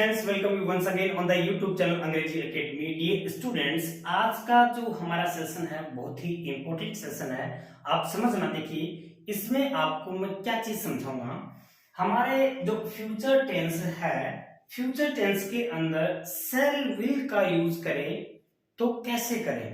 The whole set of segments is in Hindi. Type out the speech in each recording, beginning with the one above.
Students, welcome you once again on the YouTube channel Angrezi academy. Dear students, आज का जो हमारा सेशन है बहुत ही इंपॉर्टेंट सेशन है। आप समझना, देखिए इसमें आपको मैं क्या चीज समझाऊंगा। हमारे जो फ्यूचर टेंस है, फ्यूचर टेंस के अंदर सेल विल का यूज करें तो कैसे करें।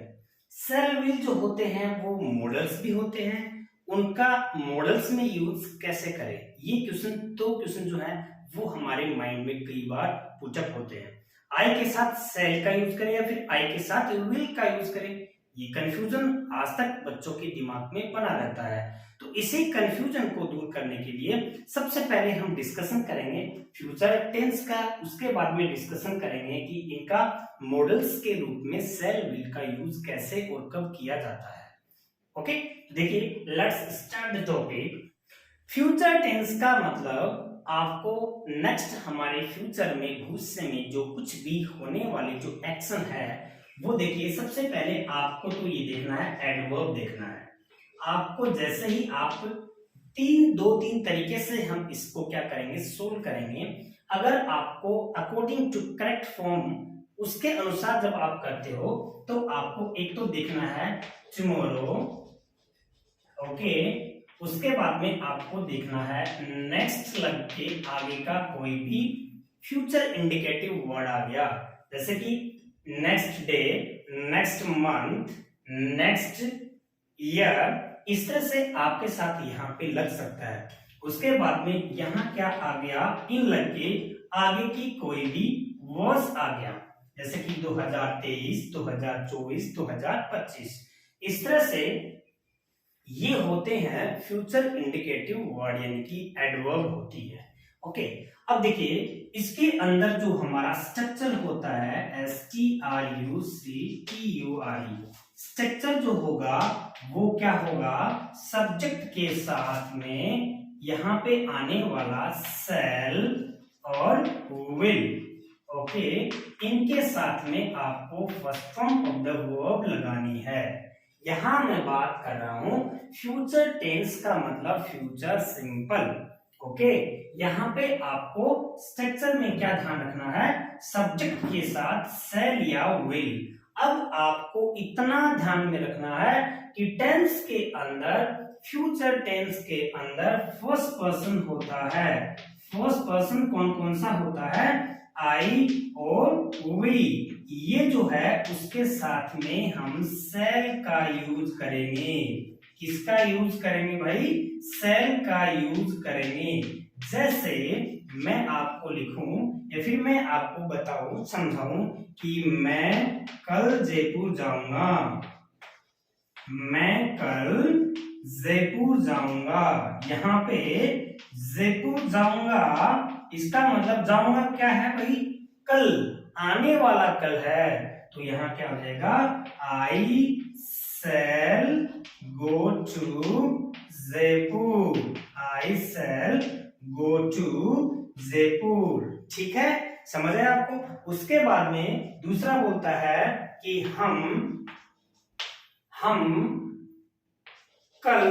सेल विल जो होते हैं वो मॉडल्स भी होते हैं, उनका मॉडल्स में यूज कैसे करें, ये क्वेश्चन दो क्वेश्चन जो है वो हमारे माइंड में कई बार पुटअप होते हैं। आई के साथ सेल का यूज करें या फिर आई के साथ विल का यूज करें, ये कंफ्यूजन आज तक बच्चों के दिमाग में बना रहता है। तो इसी कंफ्यूजन को दूर करने के लिए सबसे पहले हम डिस्कशन करेंगे फ्यूचर टेंस का, उसके बाद में डिस्कशन करेंगे कि इनका मॉडल्स के रूप में सेल विल का यूज कैसे और कब किया जाता है। ओके, देखिए let's start the topic. Future tense का मतलब आपको नेक्स्ट हमारे फ्यूचर में भविष्य में जो कुछ भी होने वाले जो एक्शन है वो देखिए। सबसे पहले आपको तो ये देखना है, एडवर्ब देखना है आपको। जैसे ही आप दो तीन तरीके से हम इसको क्या करेंगे, सोल्व करेंगे। अगर आपको अकॉर्डिंग टू करेक्ट फॉर्म उसके अनुसार जब आप करते हो तो आपको एक तो देखना है टुमारो, ओके। उसके बाद में आपको देखना है नेक्स्ट लग के आगे का कोई भी फ्यूचर इंडिकेटिव वर्ड आ गया, जैसे कि next day, next month, next year. इस तरह से आपके साथ यहाँ पे लग सकता है। उसके बाद में यहाँ क्या आ गया, इन लग के आगे की कोई भी वर्ड्स आ गया, जैसे कि 2023, 2024, 2025। इस तरह से ये होते हैं फ्यूचर इंडिकेटिव वर्ड, यानी कि एडवर्ब होती है। ओके, अब देखिए इसके अंदर जो हमारा स्ट्रक्चर होता है STRUCTURE, स्ट्रक्चर जो होगा वो क्या होगा, सब्जेक्ट के साथ में यहाँ पे आने वाला सेल और विल, ओके, इनके साथ में आपको first form of the verb लगानी है। यहां मैं बात कर रहा हूं फ्यूचर टेंस का मतलब फ्यूचर सिंपल, ओके। यहां पे आपको स्ट्रक्चर में क्या ध्यान रखना है, सब्जेक्ट के साथ सेल या विल। अब आपको इतना ध्यान में रखना है कि टेंस के अंदर, फ्यूचर टेंस के अंदर फर्स्ट पर्सन होता है। फर्स्ट पर्सन कौन कौन सा होता है, आई और वी। ये जो है उसके साथ में हम सेल का यूज करेंगे। किसका यूज करेंगे भाई, सेल का यूज करेंगे। जैसे मैं आपको लिखूं या फिर मैं आपको बताऊं, समझाऊं कि मैं कल जयपुर जाऊंगा, मैं कल जयपुर जाऊंगा। यहाँ पे जयपुर जाऊंगा, इसका मतलब जाऊंगा क्या है भाई, कल, आने वाला कल है। तो यहाँ क्या हो जाएगा, I shall go to Jaipur, I shall go to Jaipur. ठीक है, समझ आया आपको। उसके बाद में दूसरा बोलता है कि हम कल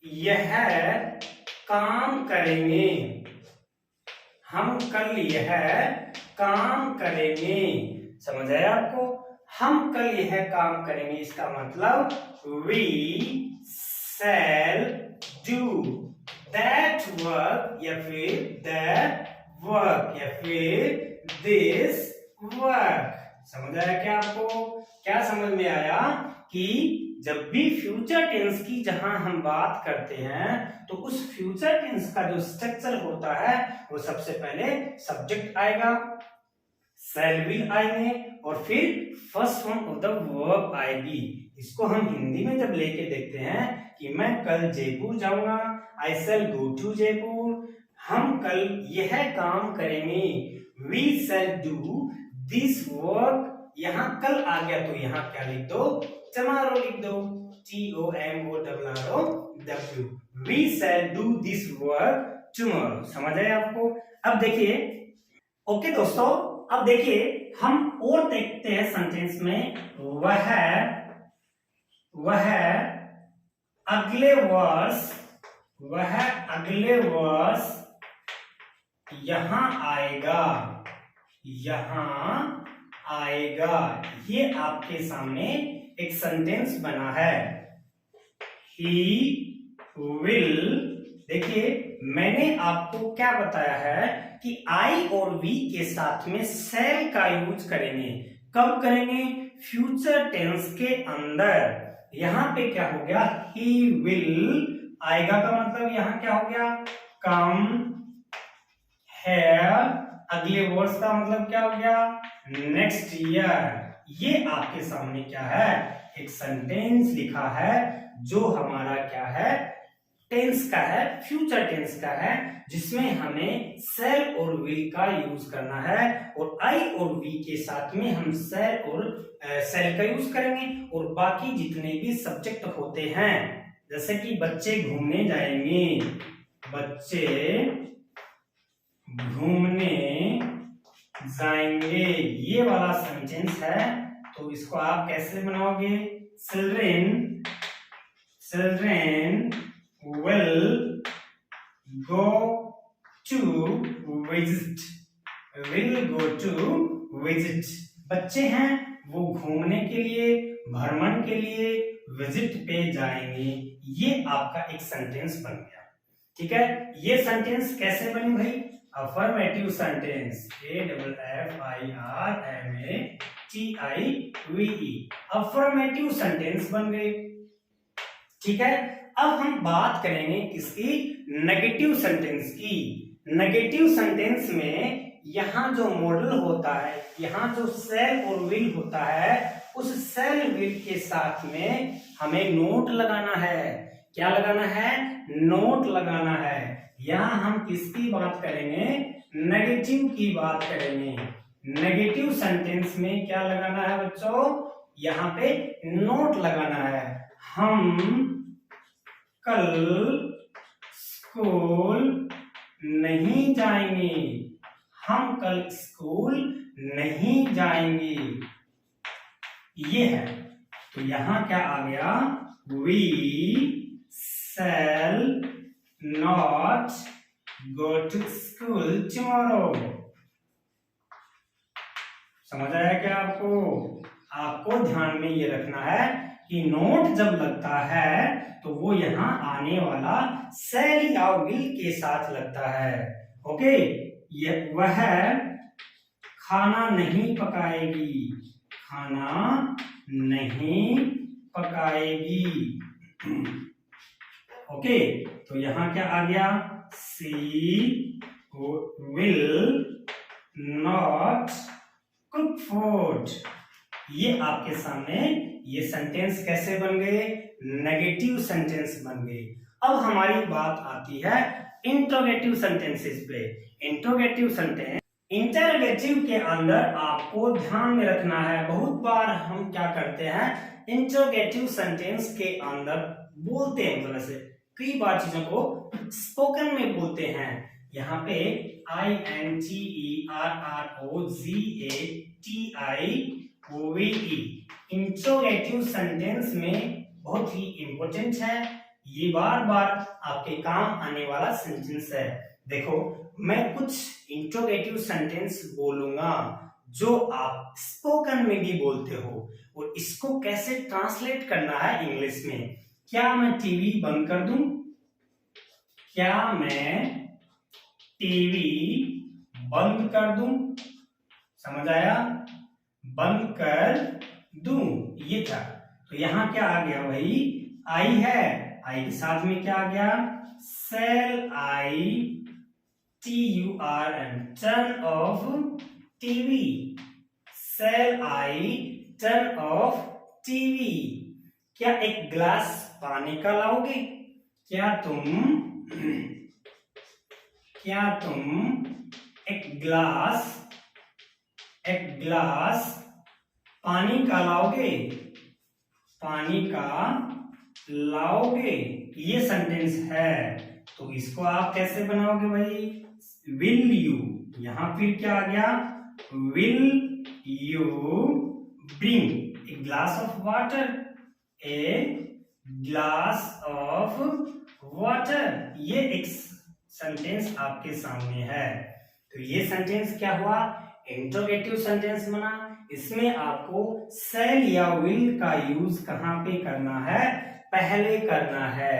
यह काम करेंगे, हम कल यह काम करेंगे। समझ आया आपको, हम कल यह काम करेंगे, इसका मतलब we shall do that work या फिर दैट वर्क या फिर दिस वर्क। समझ आया क्या आपको, क्या समझ में आया कि जब भी फ्यूचर टेंस की जहां हम बात करते हैं तो उस फ्यूचर टेंस का जो स्ट्रक्चर होता है वो सबसे पहले सब्जेक्ट आएगा, सेल विल आएंगे और फिर first form of the verb आएगी। इसको हम हिंदी में जब लेके देखते हैं कि मैं कल जयपुर जाऊंगा, आई शैल गो टू जयपुर, हम कल यह काम करेंगे, we shall do this work. यहां कल आ गया तो यहां क्या लिख दो, टुमारो लिख दो, TOMORROW, we shall do this work tomorrow. समझ आए आपको। अब देखिए, ओके दोस्तों, अब देखिए हम और देखते हैं सेंटेंस में, वह अगले वर्ष यहां आएगा, यहां आएगा। ये आपके सामने एक सेंटेंस बना है। ही विल, देखिए मैंने आपको क्या बताया है कि आई और वी के साथ में सेल का यूज करेंगे। कब करेंगे? फ्यूचर टेंस के अंदर। यहां पे क्या हो गया? ही विल आएगा का मतलब यहां क्या हो गया? कम है। अगले वर्ष का मतलब क्या हो गया? Next year. ये आपके सामने क्या है? एक सेंटेंस लिखा है जो हमारा क्या है? टेंस का है, फ्यूचर टेंस का है, जिसमें हमें सेल और विल का यूज करना है। और आई और वी के साथ में हम सेल का यूज करेंगे। और बाकी जितने भी सब्जेक्ट होते हैं, जैसे कि बच्चे घूमने जाएंगे, बच्चे घूमने जाएंगे, ये वाला सेंटेंस है। तो इसको आप कैसे बनाओगे? Children will go to visit, will go to visit। बच्चे हैं वो घूमने के लिए, भ्रमण के लिए विजिट पे जाएंगे। ये आपका एक सेंटेंस बन गया। ठीक है, ये सेंटेंस कैसे बनी भाई? Affirmative sentence, AFFIRMATIVE, affirmative sentence बन गए। ठीक है, अब हम बात करेंगे किसकी? नेगेटिव सेंटेंस की। नेगेटिव सेंटेंस में यहां जो मॉडल होता है, यहां जो सेल और विल होता है, उस सेल विल के साथ में हमें नोट लगाना है। क्या लगाना है? नोट लगाना है। यहां हम किसकी बात करेंगे? नेगेटिव की बात करेंगे। नेगेटिव सेंटेंस में क्या लगाना है बच्चों? यहां पे नोट लगाना है। हम कल स्कूल नहीं जाएंगे, हम कल स्कूल नहीं जाएंगे, ये है। तो यहां क्या आ गया? We shall not go to school tomorrow. समझ आया क्या आपको? आपको ध्यान में ये रखना है कि नोट जब लगता है तो वो यहां आने वाला सेल या विल के साथ लगता है। ओके, ये वह खाना नहीं पकाएगी, खाना नहीं पकाएगी। ओके, तो यहां क्या आ गया? सी विल नॉट कुक फूड। ये आपके सामने ये सेंटेंस कैसे बन गए? नेगेटिव सेंटेंस बन गए। अब हमारी बात आती है इंट्रोगेटिव सेंटेंसेस पे। इंट्रोगेटिव सेंटेंस, इंटरोगेटिव के अंदर आपको ध्यान में रखना है। बहुत बार हम क्या करते हैं? इंट्रोगेटिव सेंटेंस के अंदर बोलते हैं, मतलब ऐसे कई बार चीजों को स्पोकन में बोलते हैं। यहाँ पे INTERROGATIOVE इंट्रोगेटिव सेंटेंस में बहुत ही इंपॉर्टेंट है। ये बार बार आपके काम आने वाला सेंटेंस है। देखो, मैं कुछ इंट्रोगेटिव सेंटेंस बोलूंगा जो आप स्पोकन में भी बोलते हो, और इसको कैसे ट्रांसलेट करना है इंग्लिश में। क्या मैं टीवी बंद कर दूं? क्या मैं टीवी बंद कर दूं? समझ आया? बंद कर दूं, ये था। तो यहां क्या आ गया भाई? आई है, आई के साथ में क्या आ गया? Shall I TURN, turn off TV. Shall I turn off TV. क्या एक ग्लास पानी का लाओगे? क्या तुम एक ग्लास पानी का लाओगे? पानी का लाओगे, ये सेंटेंस है। तो इसको आप कैसे बनाओगे भाई? विल यू, यहां फिर क्या आ गया? Will you bring a glass of water? A glass of water, ये एक सेंटेंस आपके सामने है। तो ये सेंटेंस क्या हुआ, इंट्रोगेटिव सेंटेंस बना। इसमें आपको शैल या विल का यूज कहां पे करना है, पहले करना है।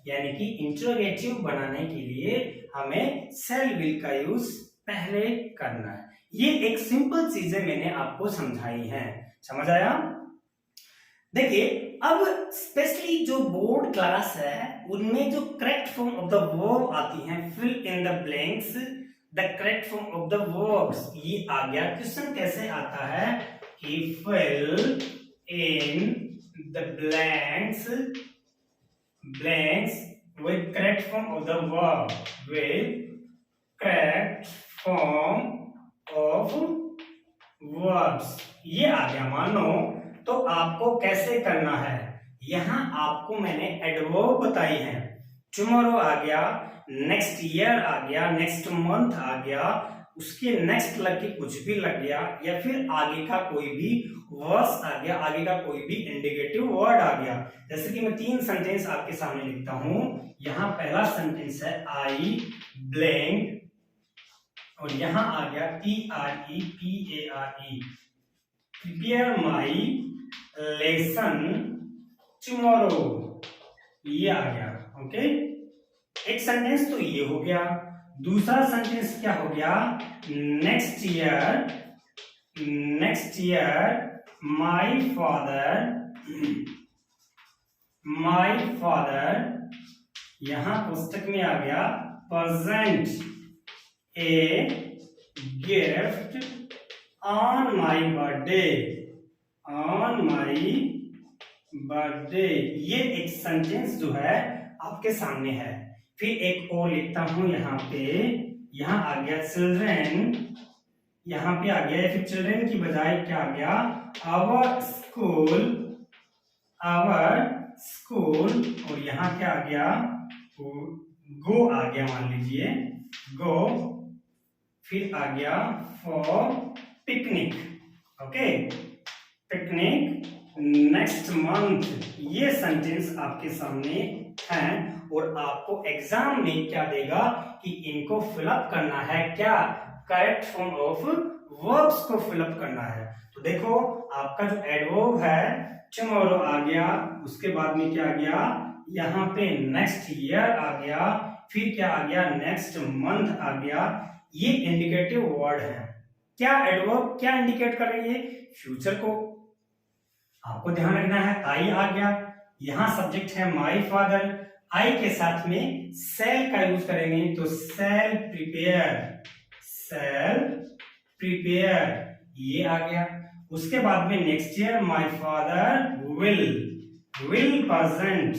यानी कि इंट्रोगेटिव बनाने के लिए हमें शैल विल का यूज पहले करना है। ये एक सिंपल चीजें मैंने आपको समझाई हैं, समझ आया। देखिए अब स्पेशली जो बोर्ड क्लास है उनमें जो correct form of the verb आती हैं, fill in the blanks the correct form of the verbs, ये आ गया। क्वेश्चन कैसे आता है कि fill in the blanks with correct form of the verb, with correct form of verbs, ये आ गया। मानो तो आपको कैसे करना है, यहां आपको मैंने एडवर्ब बताई है। टुमारो आ गया, नेक्स्ट ईयर आ गया, नेक्स्ट मंथ आ गया, उसके नेक्स्ट लग के कुछ भी लग गया, या फिर आगे का कोई भी वर्स आ गया, आगे का कोई भी इंडिकेटिव वर्ड आ गया। जैसे कि मैं 3 सेंटेंस आपके सामने लिखता हूं। यहां पहला सेंटेंस है आई ब्लैंक, और यहां आ गया PREPARE, prepare my lesson tomorrow, ये आ गया। ओके, एक सेंटेंस तो ये हो गया। दूसरा सेंटेंस क्या हो गया, नेक्स्ट ईयर माई फादर, यहां पुस्तक में आ गया present a gift on my birthday, ये एक सेंटेंस जो है आपके सामने है। फिर एक और लिखता हूं यहां पे, यहां आ गया चिल्ड्रेन, यहां पे आ गया, फिर चिल्ड्रेन की बजाय क्या आ गया, आवर स्कूल, और यहां क्या आ गया, गो आ गया, मान लीजिए गो, फिर आ गया for picnic. Okay, picnic next month, ये सेंटेंस आपके सामने है। और आपको एग्जाम में क्या देगा कि इनको फिलअप करना है, क्या, करेक्ट फॉर्म ऑफ वर्ब्स को फिलअप करना है। तो देखो आपका जो एडवर्ब है टुमारो आ गया, उसके बाद में क्या आ गया, यहाँ पे नेक्स्ट ईयर आ गया, फिर क्या आ गया, नेक्स्ट मंथ आ गया। ये इंडिकेटिव वर्ड है। क्या एडवर्ब क्या इंडिकेट कर रही है, फ्यूचर को। आपको ध्यान रखना है, आई आ गया, यहां सब्जेक्ट है माई फादर, आई के साथ में सेल का यूज करेंगे, तो सेल प्रिपेयर, ये आ गया। उसके बाद में next year my father will present,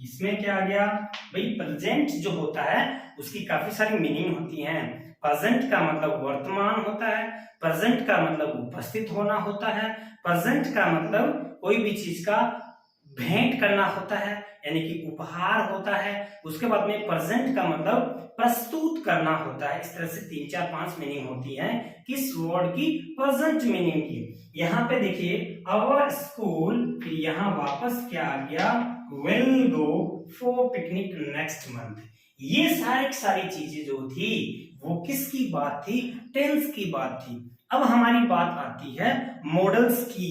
इसमें क्या आ गया भाई, प्रेजेंट जो होता है उसकी काफी सारी मीनिंग होती हैं। प्रेजेंट का मतलब वर्तमान होता है, प्रेजेंट का मतलब उपस्थित होना होता है, प्रेजेंट का मतलब कोई भी चीज का भेंट करना होता है, यानी कि उपहार होता है। उसके बाद में प्रेजेंट का मतलब प्रस्तुत करना होता है। इस तरह से 3 4 5 मीनिंग होती है किस वर्ड की, प्रेजेंट मीनिंग की। यहाँ पे देखिए आवर स्कूल, फिर यहाँ वापस क्या आ गया, will go for picnic next month. ये सारी चीजें जो थी वो किसकी बात थी, टेंस की बात थी। अब हमारी बात आती है मॉडल्स की।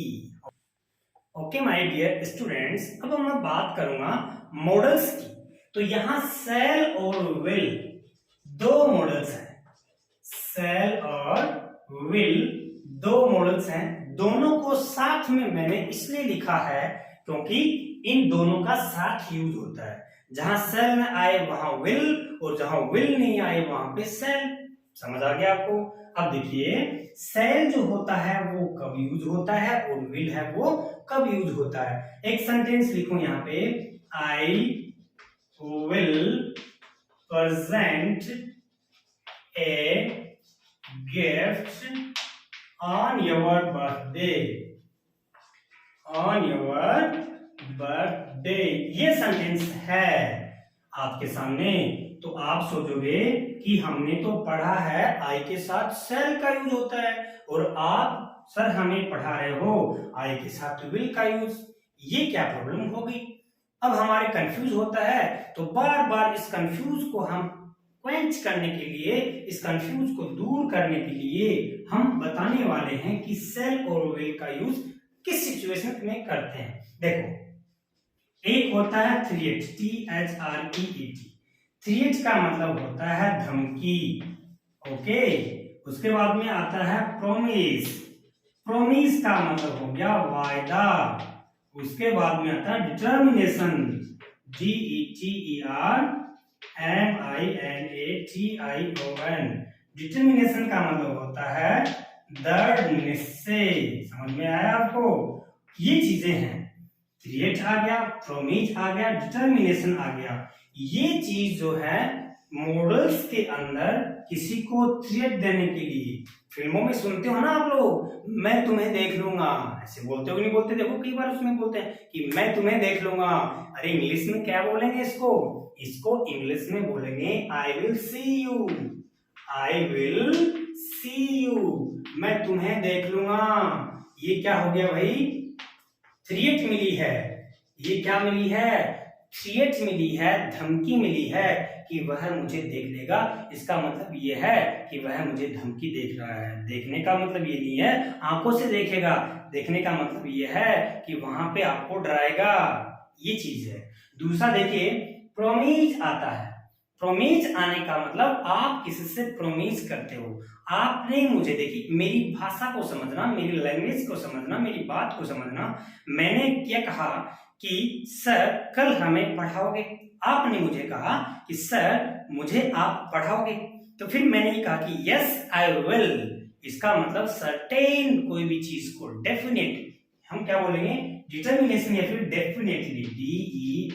ओके माय डियर स्टूडेंट्स, अब मैं बात करूंगा मॉडल्स की। तो यहां सेल और विल दो मॉडल्स हैं, सेल और विल दो मॉडल्स हैं। दोनों को साथ में मैंने इसलिए लिखा है क्योंकि इन दोनों का साथ यूज होता है। जहां सेल में आए वहां विल, और जहां विल नहीं आए वहां पे सेल। समझ आ गया आपको। अब देखिए सेल जो होता है वो कब यूज होता है, और विल है वो कब यूज होता है। एक सेंटेंस लिखो यहाँ पे, I will present a gift on your birthday, ये सेंटेंस है आपके सामने। तो आप सोचोगे कि हमने तो पढ़ा है आई के साथ सेल का यूज होता है, और आप सर हमें पढ़ा रहे हो आई के साथ विल का यूज, ये क्या प्रॉब्लम होगी। अब हमारे कंफ्यूज होता है, तो बार बार इस कंफ्यूज को हम क्वेंच करने के लिए, इस कंफ्यूज को दूर करने के लिए हम बताने वाले हैं कि सेल और विल का यूज किस सिचुएशन में करते हैं। देखो, एक होता है थ्रेट, THREAT। थ्रेट का मतलब होता है धमकी, ओके। उसके बाद में आता है प्रोमिस, प्रोमिस का मतलब हो गया वायदा। उसके बाद में आता है डिटर्मिनेशन, DETERMINATION। डिटर्मिनेशन का मतलब होता है दृढ़ निश्चय। समझ में आया आपको? ये चीजें हैं, थ्रेट आ गया, प्रोमिस आ गया, डिटर्मिनेशन आ गया। ये चीज जो है मॉडल्स के अंदर किसी को थ्रेट देने के लिए, फिल्मों में सुनते हो ना आप लोग, मैं तुम्हें देख लूंगा, ऐसे बोलते हो नहीं बोलते? देखो कई बार उसमें बोलते हैं कि मैं तुम्हें देख लूंगा। अरे इंग्लिश में क्या बोलेंगे इसको? इसको इंग्लिश में बोलेंगे I will see you, I will see you, मैं तुम्हें देख लूंगा। ये क्या हो गया भाई? थ्रेट मिली है। ये क्या मिली है? थ्रेट मिली है, धमकी मिली है कि वह मुझे देख लेगा। इसका मतलब ये है कि वह मुझे धमकी देख रहा है। देखने का मतलब ये नहीं है आंखों से देखेगा, देखने का मतलब ये है कि वहां पे आपको डराएगा। ये चीज है। दूसरा देखिए, प्रोमिस आता है। प्रोमिस आने का मतलब आप किसी से प्रोमिस करते हो। आपने मुझे, देखिए मेरी भाषा को समझना, मेरी लैंग्वेज को समझना, मेरी बात को समझना। मैंने क्या कहा कि सर कल हमें पढ़ाओगे। आपने मुझे कहा कि सर मुझे आप पढ़ाओगे, तो फिर मैंने ये कहा कि यस आई विल। इसका मतलब सर्टेन कोई भी चीज को, डेफिनेट, हम क्या बोलेंगे? डिटर्मिनेशन या फिर डेफिनेटली, DEFINATELY।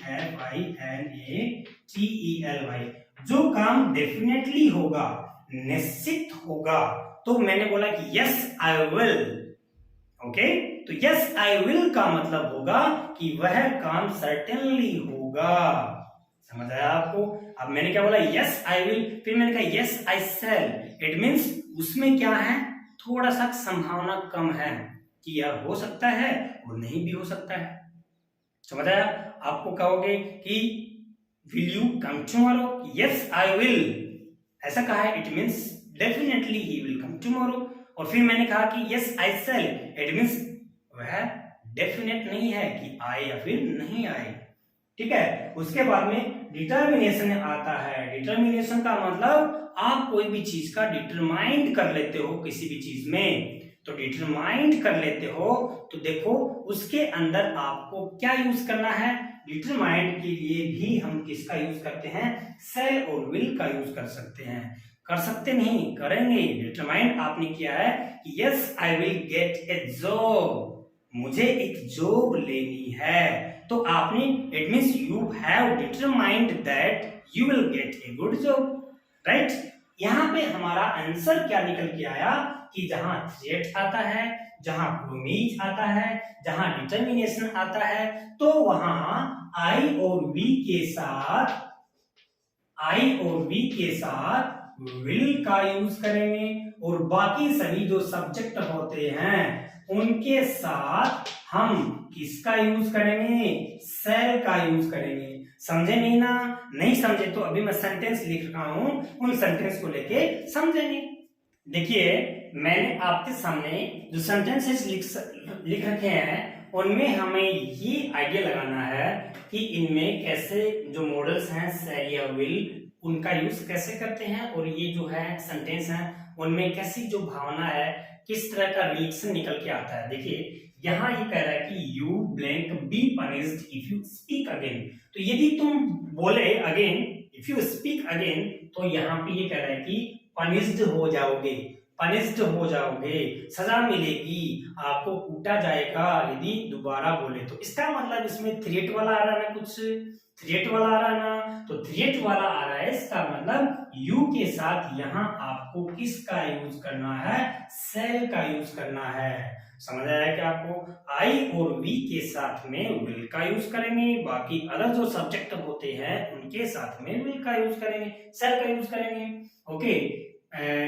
जो काम डेफिनेटली होगा, निश्चित होगा, तो मैंने बोला कि यस आई विल, ओके। तो यस आई विल का मतलब होगा कि वह काम सर्टेनली होगा। समझ आया आपको? अब मैंने क्या बोला? यस आई विल, फिर मैंने कहा yes I shall. It means उसमें क्या है? थोड़ा सा संभावना कम है कि यह हो सकता है और नहीं भी हो सकता है। समझ आया? आपको कहोगे कि will you come tomorrow? Yes I will, ऐसा कहा है, it means definitely he will come tomorrow. और फिर मैंने कहा कि yes I shall, it means वह डेफिनेट नहीं है कि आए या फिर नहीं आए। ठीक है। उसके बाद में डिटर्मिनेशन आता है। डिटर्मिनेशन का मतलब आप कोई भी चीज का डिटरमाइंड कर लेते हो किसी भी चीज में, तो डिटरमाइंड कर लेते हो, तो देखो उसके अंदर आपको क्या यूज करना है। डिटरमाइंड के लिए भी हम किसका यूज करते हैं? शैल और विल का यूज कर सकते हैं। कर सकते नहीं, करेंगे। डिटरमाइंड आपने किया है कि yes I will get A job, मुझे एक जॉब लेनी है, तो आपने, it means you have determined that you will get a good job, right. यहां पे हमारा आंसर क्या निकल के आया कि जहां थ्रेट आता है, जहां प्रोमिस आता है, जहां डिटर्मिनेशन आता है, तो वहां आई और वी के साथ, आई और वी के साथ विल का यूज करेंगे, और बाकी सभी जो सब्जेक्ट होते हैं उनके साथ हम किसका यूज करेंगे? शैल का यूज करेंगे। समझे नहीं ना? नहीं समझे तो अभी मैं सेंटेंस लिख रहा हूं, उन सेंटेंस को लेके समझेंगे। देखिए मैंने आपके सामने जो सेंटेंसेस लिख रखे हैं उनमें हमें ये आइडिया लगाना है कि इनमें कैसे जो मॉडल्स हैं शैल या विल, उनका यूज कैसे करते हैं, और ये जो है सेंटेंस है उनमें कैसी जो भावना है, किस तरह का रिएक्शन निकल के आता है। देखिए यहाँ ये कह रहा है कि you blank be punished if you speak again. तो यदि तुम बोले again, if you speak again, तो यहाँ पे ये कह रहा है कि पनिश्ड हो जाओगे, पनिश्ड हो जाओगे, सजा मिलेगी, आपको कूटा जाएगा यदि दोबारा बोले तो। इसका मतलब इसमें थ्रेट वाला आ रहा है ना, कुछ थ्रेट वाला आ रहा है ना, तो थ्रेट वाला आ रहा है, इसका मतलब यू के साथ यहाँ आपको किसका यूज करना है? शैल का यूज करना है। समझ आया क्या आपको? आई और वी के साथ में विल का यूज करेंगे, बाकी अदर जो सब्जेक्ट होते हैं उनके साथ में विल का यूज करेंगे, शैल का यूज करेंगे। ओके,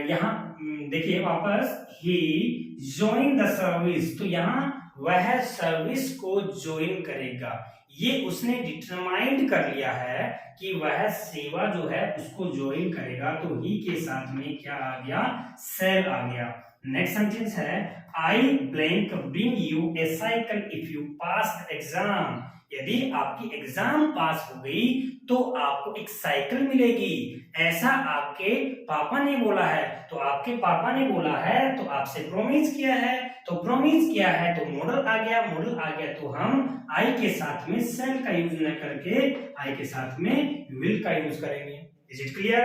यहाँ देखिए वापस, ही जॉइन द सर्विस, तो यहाँ वह सर्विस को ज्वाइन करेगा। ये उसने डिटरमाइंड कर लिया है कि वह सेवा जो है उसको ज्वाइन करेगा, तो ही के साथ में क्या आ गया, सेल आ गया। नेक्स्ट सेंटेंस है आई blank bring U A cycle if you pass the exam. यदि आपकी एग्जाम पास हो गई तो आपको एक साइकिल मिलेगी, ऐसा आपके पापा ने बोला है। तो आपके पापा ने बोला है तो आपसे प्रॉमिस किया है, तो प्रॉमिस किया है तो मॉडल आ गया, मॉडल आ गया तो हम आई के साथ में सेल का यूज न करके आई के साथ में विल का यूज करेंगे। Is it clear?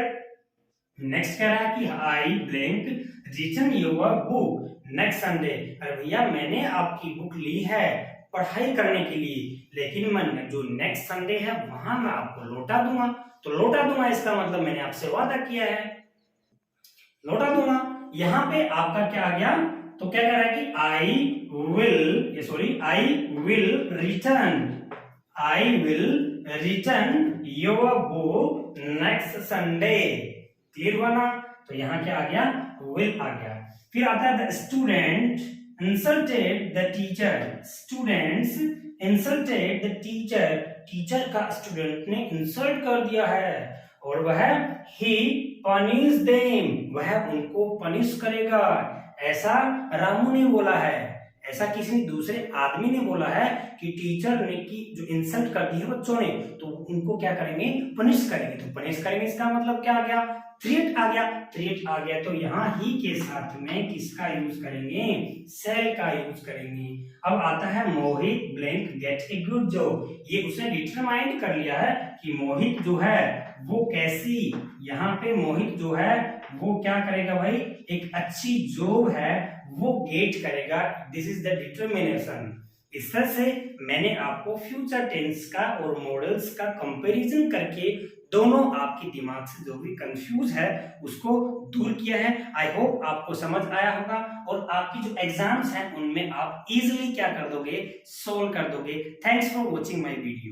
नेक्स्ट कह रहा है कि आई blank return your book next Sunday. अरे भैया मैंने आपकी बुक ली है पढ़ाई करने के लिए, लेकिन मैं जो नेक्स्ट संडे है वहां मैं आपको लौटा दूंगा। तो लौटा दूंगा इसका मतलब मैंने आपसे वादा किया है, लौटा दूंगा। यहां पे आपका क्या आ गया, तो क्या कह रहा है कि I will return your book next Sunday. Clear हुआ ना? तो यहाँ क्या आ गया, विल आ गया। फिर आता है the student insulted the teacher. Students insulted the teacher, teacher का स्टूडेंट ने इंसल्ट कर दिया है और वह ही पनिश देम, वह उनको पनिश करेगा। ऐसा रामू ने बोला है, ऐसा किसी दूसरे आदमी ने बोला है कि टीचर ने की जो इंसल्ट कर दी है बच्चों ने, तो उनको क्या करेंगे, पनिश करेंगे। तो पनिश करेंगे इसका मतलब क्या आ गया, थ्रेट आ गया। थ्रेट आ गया तो यहाँ ही के साथ में किसका यूज करेंगे, सेल का यूज करेंगे। अब आता है Mohit blank get a good job. ये उसने डिटरमाइंड कर लिया है कि मोहित जो है वो कैसी, यहाँ पे मोहित जो है वो क्या करेगा भाई, एक अच्छी जॉब है वो गेट करेगा। This is the determination. इस तरह से मैंने आपको फ्यूचर टेंस का और मॉडल्स का कंपैरिजन करके दोनों आपके दिमाग से जो भी कंफ्यूज है उसको दूर किया है। आई होप आपको समझ आया होगा और आपकी जो एग्जाम्स हैं उनमें आप इजीली क्या कर दोगे, सोल्व कर दोगे। Thanks for watching my video.